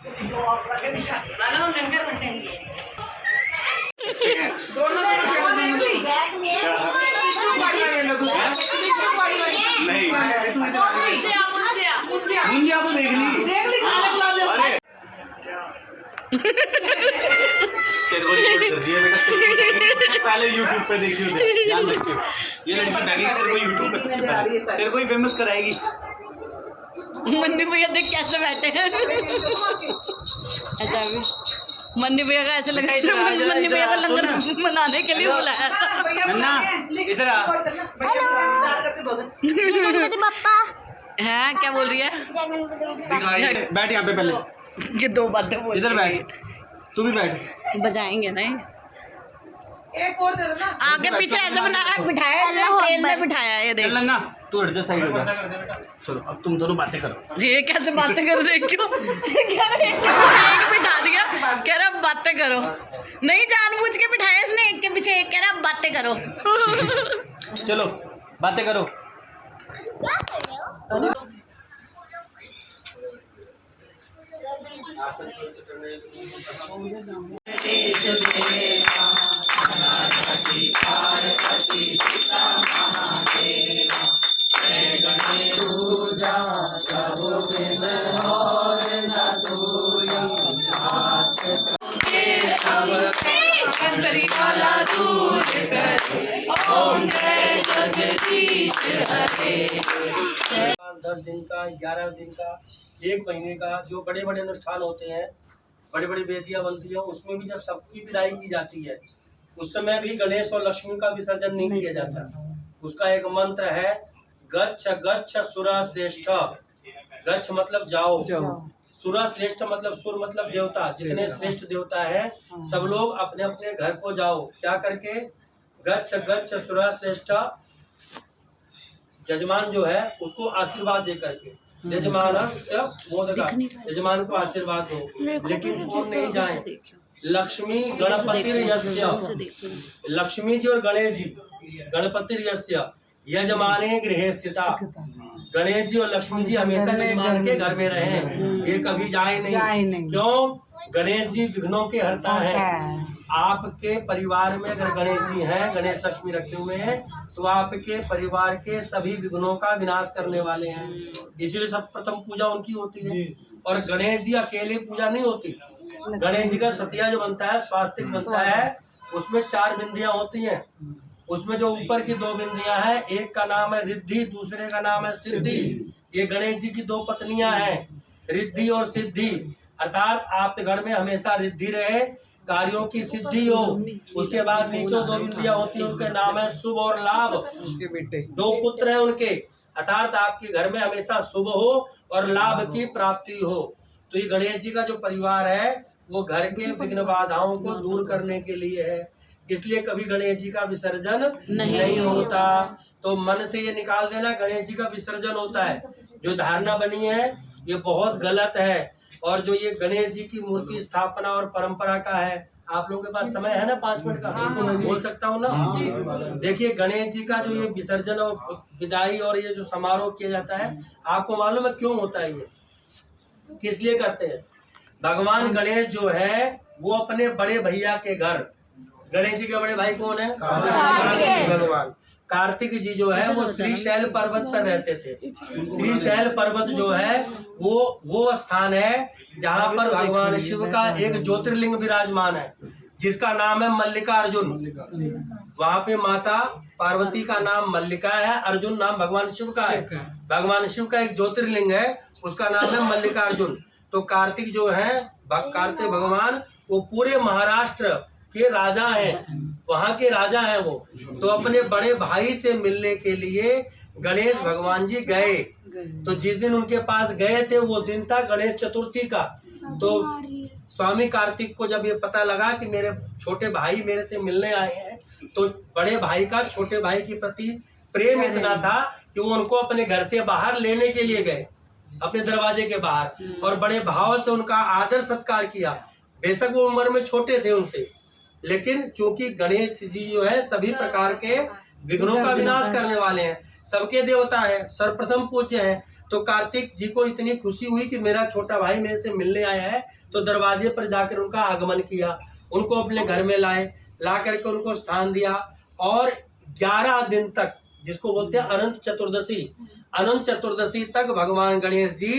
नहीं मुंजिया तो देख ली अरे तेरे को रिकॉर्ड कर दिया बेटा पहले YouTube पे देखियो ध्यान रखियो ये लड़की बैठी है तेरे को YouTube पे सबसे पहले तेरे को ही फेमस कराएगी। मन्नी भैया देख कैसे बैठे हैं ऐसा भी मन्नी भैया का ऐसे लगाई थी मन्नी भैया का लंगर मनाने के लिए बुलाया नन्ना इधर आ गणपति बप्पा है क्या बोल रही है बैठ यहाँ पे पहले ये दो बातें बोल इधर बैठ तू भी बैठ बजाएंगे नहीं एक और दे दो ना आगे पीछे ऐसे बनाया बिठाया ट्रेन में बिठाया ये देख नन्ना तू हट जा साइड हो जा चलो अब तुम दोनों बातें करो। ये कैसे बातें कर रहे क्यों कह रहे एक बिठा दिया कह रहा बातें करो नहीं जानबूझ के बिठाया इसने एक के पीछे एक कह रहा बातें करो चलो बातें करो। दस दिन का 11 दिन का 1 महीने का जो बड़े बड़े अनुष्ठान होते हैं बड़ी बड़ी वेदियां बनती हैं उसमें भी जब सबकी विदाई की जाती है उस समय भी गणेश और लक्ष्मी का विसर्जन नहीं किया जाता। उसका एक मंत्र है गच्छ गच्छ सुर श्रेष्ठ। गच्छ मतलब जाओ, सुर श्रेष्ठ मतलब सुर मतलब देवता, जितने श्रेष्ठ देवता है सब लोग अपने अपने घर को जाओ। क्या करके गच्छ गच्छ सुर श्रेष्ठ, जजमान जो है उसको आशीर्वाद दे करके यजमान यजमान को आशीर्वाद दो, लेकिन कौन नहीं जाए। लक्ष्मी गणपति लक्ष्मी जी और गणेश जी गणपति यजमाने गृह स्थिता। गणेश जी और लक्ष्मी जी हमेशा यजमान के घर में रहे, ये कभी जाए नहीं। क्यों? गणेश जी विघ्नों के हरता है। आपके परिवार में अगर गणेश जी हैं, गणेश लक्ष्मी रखे हुए हैं, तो आपके परिवार के सभी विघ्नों का विनाश करने वाले हैं। इसलिए सब प्रथम पूजा उनकी होती है। और गणेश जी अकेले पूजा नहीं होती, गणेश जी का सतिया जो बनता है, स्वास्तिक बनता है, उसमें 4 बिंदियां होती हैं। उसमें जो ऊपर की 2 बिंदियां हैं, एक का नाम है रिद्धि, दूसरे का नाम है सिद्धि। ये गणेश जी की 2 पत्नियां हैं, रिद्धि और सिद्धि। अर्थात आपके घर में हमेशा रिद्धि रहे, कार्यों की सिद्धि हो। उसके बाद नीचे 2 बिंदियां होती हैं, उनके नाम है शुभ और लाभ। 2 पुत्र हैं उनके, अर्थात आपके घर में हमेशा शुभ हो और लाभ की प्राप्ति हो। तो ये गणेश जी का जो परिवार है वो घर के विघ्न बाधाओं को दूर करने के लिए है। इसलिए कभी गणेश जी का विसर्जन नहीं होता। तो मन से ये निकाल देना गणेश जी का विसर्जन होता है। जो धारणा बनी है ये बहुत गलत है। और जो ये गणेश जी की मूर्ति स्थापना और परंपरा का है, आप लोगों के पास समय है ना 5 मिनट का? बोल सकता हूँ ना? देखिए गणेश जी का जो ये विसर्जन और विदाई और ये जो समारोह किया जाता है, आपको मालूम है क्यों होता है? ये किस लिए करते हैं? भगवान गणेश जो है वो अपने बड़े भैया के घर, गणेश जी के बड़े भाई कौन है? भगवान कार्तिक जी जो है वो श्रीशैल पर्वत पर रहते थे। श्रीशैल पर्वत जो है वो स्थान है जहाँ पर भगवान शिव का एक ज्योतिर्लिंग विराजमान है, जिसका नाम है मल्लिकार्जुन। वहाँ पे माता पार्वती का नाम मल्लिका है, अर्जुन नाम भगवान शिव का है। भगवान शिव का एक ज्योतिर्लिंग है, उसका नाम है मल्लिकार्जुन। तो कार्तिक जो है, कार्तिक भगवान वो पूरे महाराष्ट्र के राजा हैं, वहाँ के राजा हैं वो। तो अपने बड़े भाई से मिलने के लिए गणेश भगवान जी गए। तो जिस दिन उनके पास गए थे वो दिन था गणेश चतुर्थी का। तो स्वामी कार्तिक को जब ये पता लगा कि मेरे छोटे भाई मेरे से मिलने आए हैं, तो बड़े भाई का छोटे भाई के प्रति प्रेम इतना था कि वो उनको अपने घर से बाहर लेने के लिए गए, अपने दरवाजे के बाहर, और बड़े भाव से उनका आदर सत्कार किया। बेशक वो उम्र में छोटे थे उनसे, लेकिन चूंकि गणेश जी जो है सभी प्रकार के विघ्नों का विनाश करने वाले हैं, सबके देवता हैं, सर्वप्रथम पूज्य हैं। तो कार्तिक जी को इतनी खुशी हुई कि मेरा छोटा भाई मेरे से मिलने आया है, तो दरवाजे पर जाकर उनका आगमन किया, उनको अपने घर में लाए, ला करके उनको स्थान दिया। और 11 दिन तक, जिसको बोलते हैं अनंत चतुर्दशी, अनंत चतुर्दशी तक भगवान गणेश जी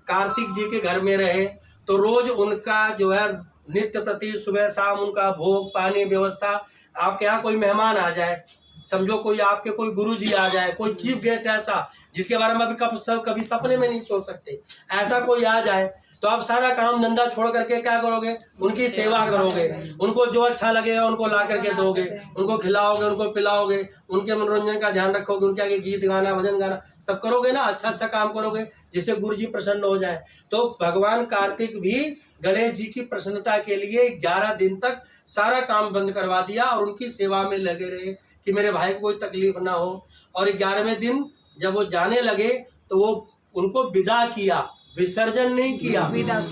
कार्तिक जी के घर में रहे। तो रोज उनका जो है नित्य प्रति सुबह शाम उनका भोग पानी व्यवस्था। आपके यहाँ कोई मेहमान आ जाए, समझो कोई आपके कोई गुरुजी आ जाए, कोई चीफ गेस्ट ऐसा जिसके बारे में अभी कभी सपने में नहीं सोच सकते, ऐसा कोई आ जाए, तो आप सारा काम धंधा छोड़ करके क्या करोगे? उनकी सेवा करोगे, उनको जो अच्छा लगेगा उनको ला करके दोगे, उनको खिलाओगे, उनको पिलाओगे, उनके मनोरंजन का ध्यान रखोगे, उनके आगे गीत गाना भजन गाना सब करोगे ना, अच्छा अच्छा काम करोगे जिससे गुरु जी प्रसन्न हो जाए। तो भगवान कार्तिक भी गणेश जी की प्रसन्नता के लिए 11 दिन तक सारा काम बंद करवा दिया और उनकी सेवा में लगे रहे कि मेरे भाई को कोई तकलीफ ना हो। और 11वें दिन जब वो जाने लगे तो वो उनको विदा किया, विसर्जन नहीं किया,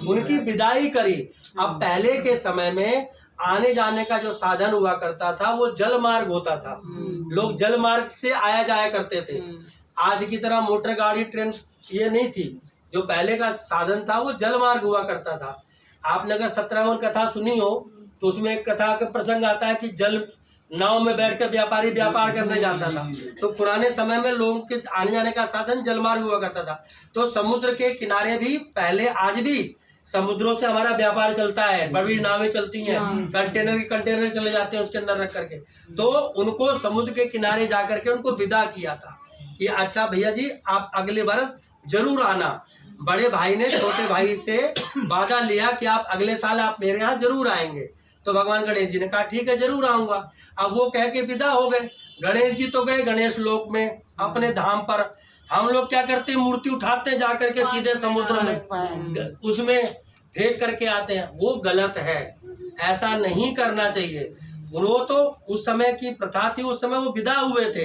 उनकी विदाई करी। अब पहले के समय में आने जाने का जो साधन हुआ करता था वो जल मार्ग होता था, लोग जल मार्ग से आया जाया करते थे। आज की तरह मोटर गाड़ी ट्रेन ये नहीं थी, जो पहले का साधन था वो जल मार्ग हुआ करता था। आपने अगर 17वां कथा सुनी हो तो उसमें एक कथा का प्रसंग आता है कि जल नाव में बैठकर व्यापारी व्यापार करने जाता था। तो पुराने समय में लोगों के आने जाने का साधन जलमार्ग हुआ करता था। तो समुद्र के किनारे भी पहले, आज भी समुद्रों से हमारा व्यापार चलता है, बड़ी नावें चलती हैं, कंटेनर चले जाते हैं उसके अंदर रख करके। तो उनको समुद्र के किनारे जाकर के उनको विदा किया था कि अच्छा भैया जी आप अगले बरस जरूर आना। बड़े भाई ने छोटे भाई से वादा लिया कि आप अगले साल आप मेरे यहाँ जरूर आएंगे। तो भगवान गणेश जी ने कहा ठीक है जरूर आऊंगा। अब वो कह के विदा हो गए। गणेश जी तो गए गणेश लोक में अपने धाम पर। हम लोग क्या करते हैं, मूर्ति उठाते हैं जाकर के सीधे समुद्र में, उसमें फेंक करके आते हैं। वो गलत है, ऐसा नहीं करना चाहिए। वो तो उस समय की प्रथा थी, उस समय वो विदा हुए थे।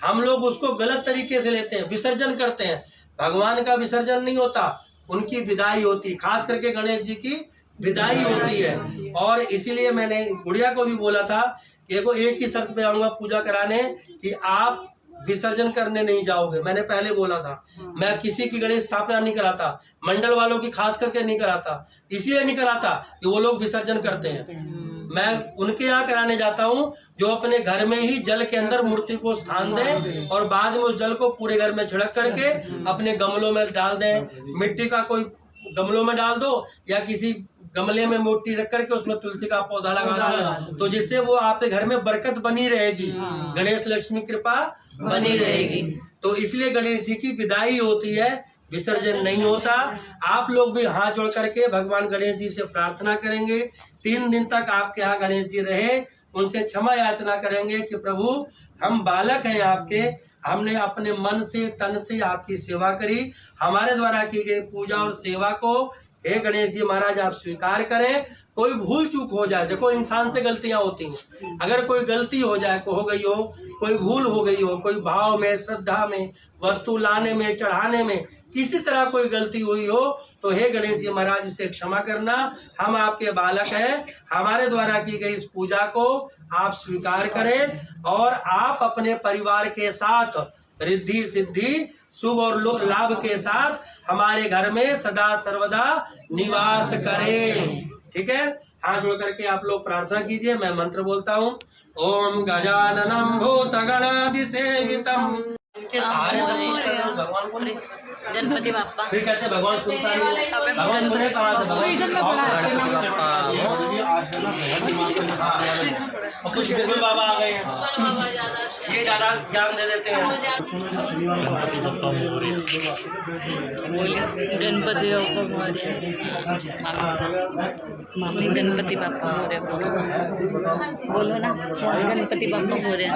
हम लोग उसको गलत तरीके से लेते हैं, विसर्जन करते हैं। भगवान का विसर्जन नहीं होता, उनकी विदाई होती, खास करके गणेश जी की विदाई होती है। और इसीलिए मैंने गुड़िया को भी बोला था कि एक ही शर्त पे आऊंगा पूजा कराने कि आप विसर्जन करने नहीं जाओगे। मैंने पहले बोला था, मैं किसी की गणेश स्थापना नहीं कराता, मंडल वालों की खास करके नहीं कराता। इसलिए नहीं कराता कि वो लोग विसर्जन करते हैं। मैं उनके यहाँ कराने जाता हूँ जो अपने घर में ही जल के अंदर मूर्ति को स्थान दें और बाद में उस जल को पूरे घर में छिड़क करके अपने गमलों में डाल दें। मिट्टी का कोई गमलों में डाल दो या किसी गमले में मिट्टी रख करके उसमें तुलसी का पौधा लगा दो, तो जिससे वो आपके घर में बरकत बनी रहेगी, गणेश लक्ष्मी कृपा बनी रहेगी। तो इसलिए गणेश जी की विदाई होती है, विसर्जन नहीं होता। आप लोग भी हाथ जोड़ करके भगवान गणेश जी से प्रार्थना करेंगे। 3 दिन तक आपके यहाँ गणेश जी रहे, उनसे क्षमा याचना करेंगे कि प्रभु हम बालक हैं आपके, हमने अपने मन से तन से आपकी सेवा करी, हमारे द्वारा की गई पूजा और सेवा को हे गणेश जी महाराज आप स्वीकार करें। कोई भूल चूक हो जाए, देखो इंसान से गलतियां होती हैं, अगर कोई गलती हो जाए, हो गई हो, कोई भूल हो गई हो, कोई भाव में, श्रद्धा में, वस्तु लाने में, चढ़ाने में किसी तरह कोई गलती हुई हो, तो हे गणेश जी महाराज इसे क्षमा करना। हम आपके बालक हैं, हमारे द्वारा की गई इस पूजा को आप स्वीकार करें और आप अपने परिवार के साथ रिद्धि सिद्धि शुभ और लाभ के साथ हमारे घर में सदा सर्वदा निवास करें। ठीक है, हाथ जोड़ करके आप लोग प्रार्थना कीजिए। मैं मंत्र बोलता हूँ। ओम गजाननम भूतगणाधिसेवितम। इनके सहारे सब कुछ कर रहे हो भगवान को नहीं। गणपति बाप्पा। फिर कहते हैं भगवान सुनता नहीं है। भगवान सुने कहाँ से? और कुछ बिल्कुल बाबा आ गए हैं, ये ज्यादा ज्ञान दे देते हैं। गणपति बाप्पा मोरया। मामी गणपति बाप्पा मोरया बोलो ना, गणपति बाप्पा मोरया।